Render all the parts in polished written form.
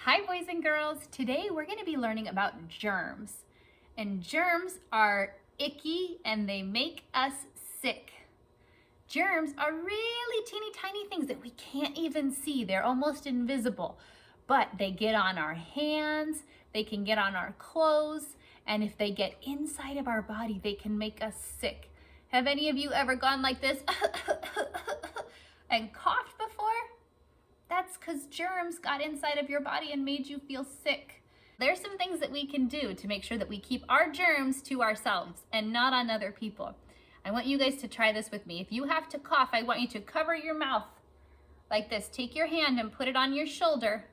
Hi boys and girls, today we're going to be learning about germs. And germs are icky and they make us sick. Germs are really teeny tiny things that we can't even see. They're almost invisible, but they get on our hands, they can get on our clothes, and if they get inside of our body, they can make us sick. Have any of you ever gone like this and coughed before? That's because germs got inside of your body and made you feel sick. There's some things that we can do to make sure that we keep our germs to ourselves and not on other people. I want you guys to try this with me. If you have to cough, I want you to cover your mouth like this. Take your hand and put it on your shoulder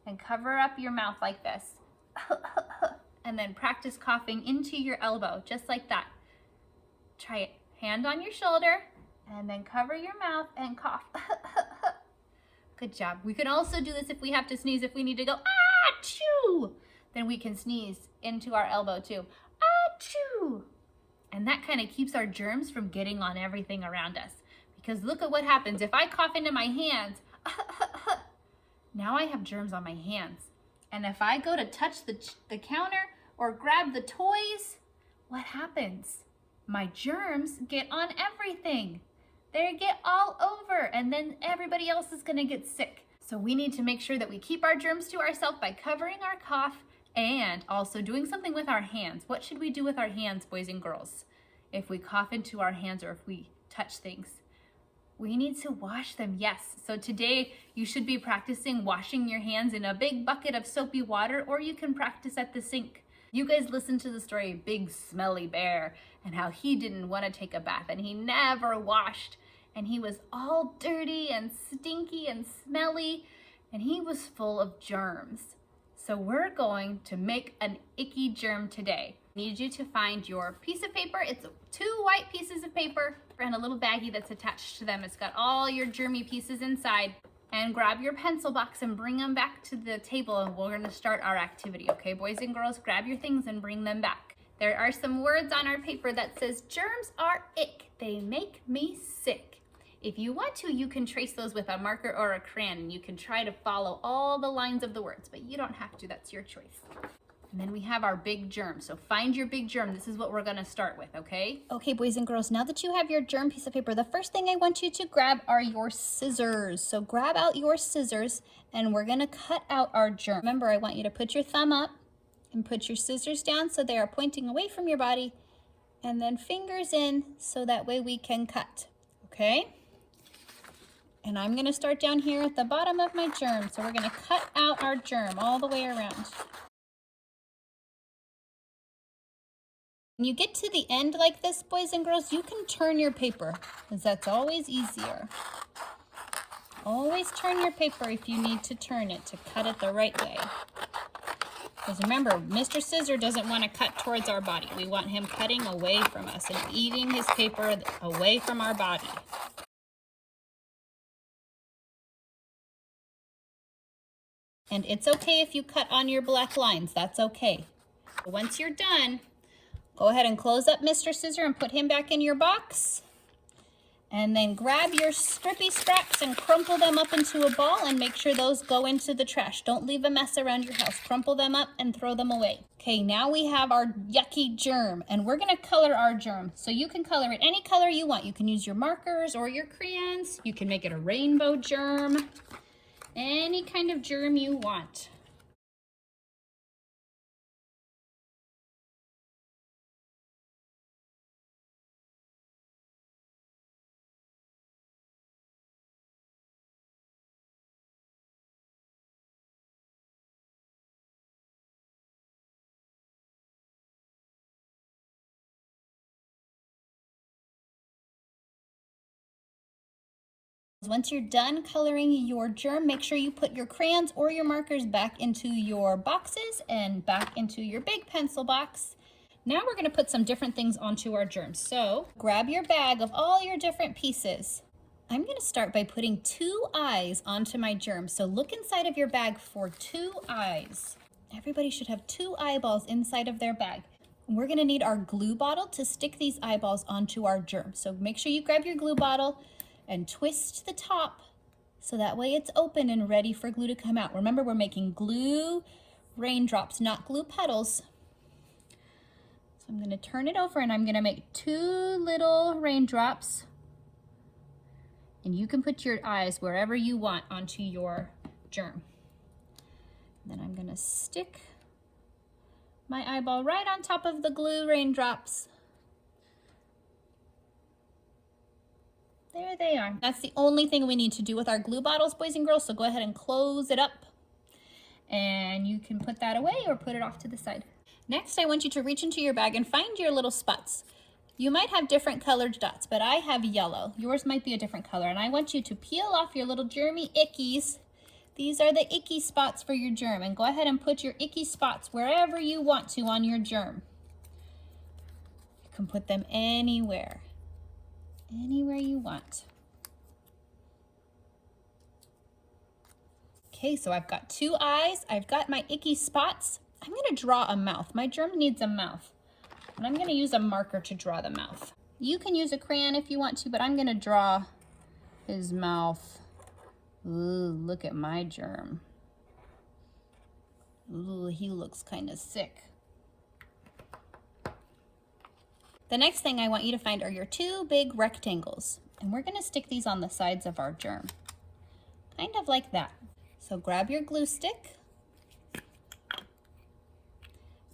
and cover up your mouth like this. And then practice coughing into your elbow, just like that. Try it. Hand on your shoulder and then cover your mouth and cough. Good job. We can also do this if we have to sneeze, if we need to go, achoo! Then we can sneeze into our elbow too. Achoo! And that kind of keeps our germs from getting on everything around us. Because look at what happens. If I cough into my hands, now I have germs on my hands. And if I go to touch the counter or grab the toys, what happens? My germs get on everything. They get all over, and then everybody else is gonna get sick. So we need to make sure that we keep our germs to ourselves by covering our cough and also doing something with our hands. What should we do with our hands, boys and girls? If we cough into our hands or if we touch things, we need to wash them, yes. So today you should be practicing washing your hands in a big bucket of soapy water, or you can practice at the sink. You guys listened to the story Big Smelly Bear and how he didn't want to take a bath and he never washed. And he was all dirty and stinky and smelly, and he was full of germs. So we're going to make an icky germ today. I need you to find your piece of paper. It's 2 white pieces of paper and a little baggie that's attached to them. It's got all your germy pieces inside. And grab your pencil box and bring them back to the table, and we're gonna start our activity, okay? Boys and girls, grab your things and bring them back. There are some words on our paper that says, germs are ick, they make me sick. If you want to, you can trace those with a marker or a crayon, and you can try to follow all the lines of the words, but you don't have to, that's your choice. And then we have our big germ. So find your big germ. This is what we're gonna start with, okay? Okay, boys and girls, now that you have your germ piece of paper, the first thing I want you to grab are your scissors. So grab out your scissors and we're gonna cut out our germ. Remember, I want you to put your thumb up and put your scissors down so they are pointing away from your body, and then fingers in so that way we can cut, okay? And I'm gonna start down here at the bottom of my germ. So we're gonna cut out our germ all the way around. When you get to the end like this, boys and girls, you can turn your paper, because that's always easier. Always turn your paper if you need to turn it to cut it the right way. Because remember, Mr. Scissor doesn't want to cut towards our body. We want him cutting away from us and eating his paper away from our body. And it's okay if you cut on your black lines, that's okay. Once you're done, go ahead and close up Mr. Scissor and put him back in your box. And then grab your strippy scraps and crumple them up into a ball and make sure those go into the trash. Don't leave a mess around your house. Crumple them up and throw them away. Okay, now we have our yucky germ, and we're gonna color our germ. So you can color it any color you want. You can use your markers or your crayons. You can make it a rainbow germ. Any kind of germ you want. Once you're done coloring your germ, make sure you put your crayons or your markers back into your boxes and back into your big pencil box. Now we're going to put some different things onto our germs. So grab your bag of all your different pieces. I'm going to start by putting 2 eyes onto my germ. So look inside of your bag for 2 eyes. Everybody should have 2 eyeballs inside of their bag. We're going to need our glue bottle to stick these eyeballs onto our germ. So make sure you grab your glue bottle and twist the top So that way it's open and ready for glue to come out. Remember, we're making glue raindrops, not glue petals. So I'm gonna turn it over and I'm gonna make 2 little raindrops. And you can put your eyes wherever you want onto your germ. Then I'm gonna stick my eyeball right on top of the glue raindrops. There they are. That's the only thing we need to do with our glue bottles, boys and girls, so go ahead and close it up. And you can put that away or put it off to the side. Next, I want you to reach into your bag and find your little spots. You might have different colored dots, but I have yellow. Yours might be a different color, and I want you to peel off your little germy ickies. These are the icky spots for your germ, and go ahead and put your icky spots wherever you want to on your germ. You can put them anywhere you want. Okay, so I've got 2 eyes, I've got my icky spots. I'm gonna draw a mouth. My germ needs a mouth, and I'm gonna use a marker to draw the mouth. You can use a crayon if you want to, but I'm gonna draw his mouth. Ooh, look at my germ. Ooh, he looks kind of sick. The next thing I want you to find are your 2 big rectangles, and we're gonna stick these on the sides of our germ, kind of like that. So grab your glue stick,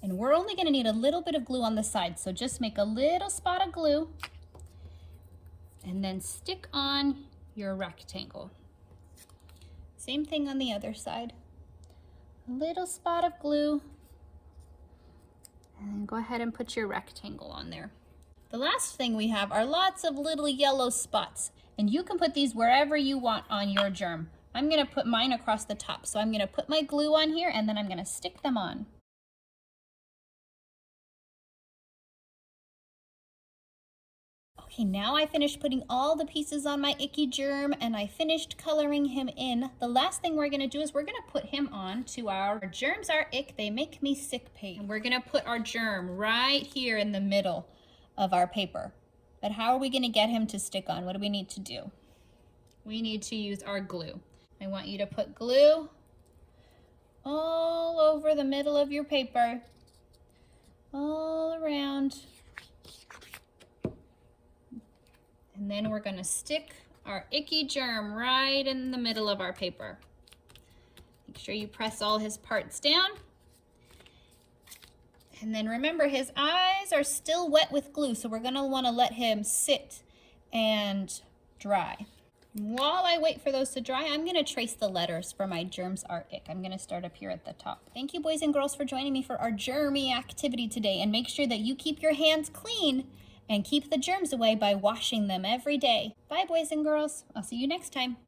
and we're only gonna need a little bit of glue on the side, so just make a little spot of glue and then stick on your rectangle. Same thing on the other side. A little spot of glue, and then go ahead and put your rectangle on there. The last thing we have are lots of little yellow spots, and you can put these wherever you want on your germ. I'm gonna put mine across the top, so I'm gonna put my glue on here and then I'm gonna stick them on. Okay, now I finished putting all the pieces on my icky germ and I finished coloring him in. The last thing we're gonna do is we're gonna put him on to our germs are ick, they make me sick page. And we're gonna put our germ right here in the middle of our paper. But how are we gonna get him to stick on? What do we need to do? We need to use our glue. I want you to put glue all over the middle of your paper, all around. And then we're gonna stick our icky germ right in the middle of our paper. Make sure you press all his parts down. And then remember, his eyes are still wet with glue, so we're gonna wanna let him sit and dry. While I wait for those to dry, I'm gonna trace the letters for my germs are ick. I'm gonna start up here at the top. Thank you, boys and girls, for joining me for our germy activity today, and make sure that you keep your hands clean and keep the germs away by washing them every day. Bye, boys and girls. I'll see you next time.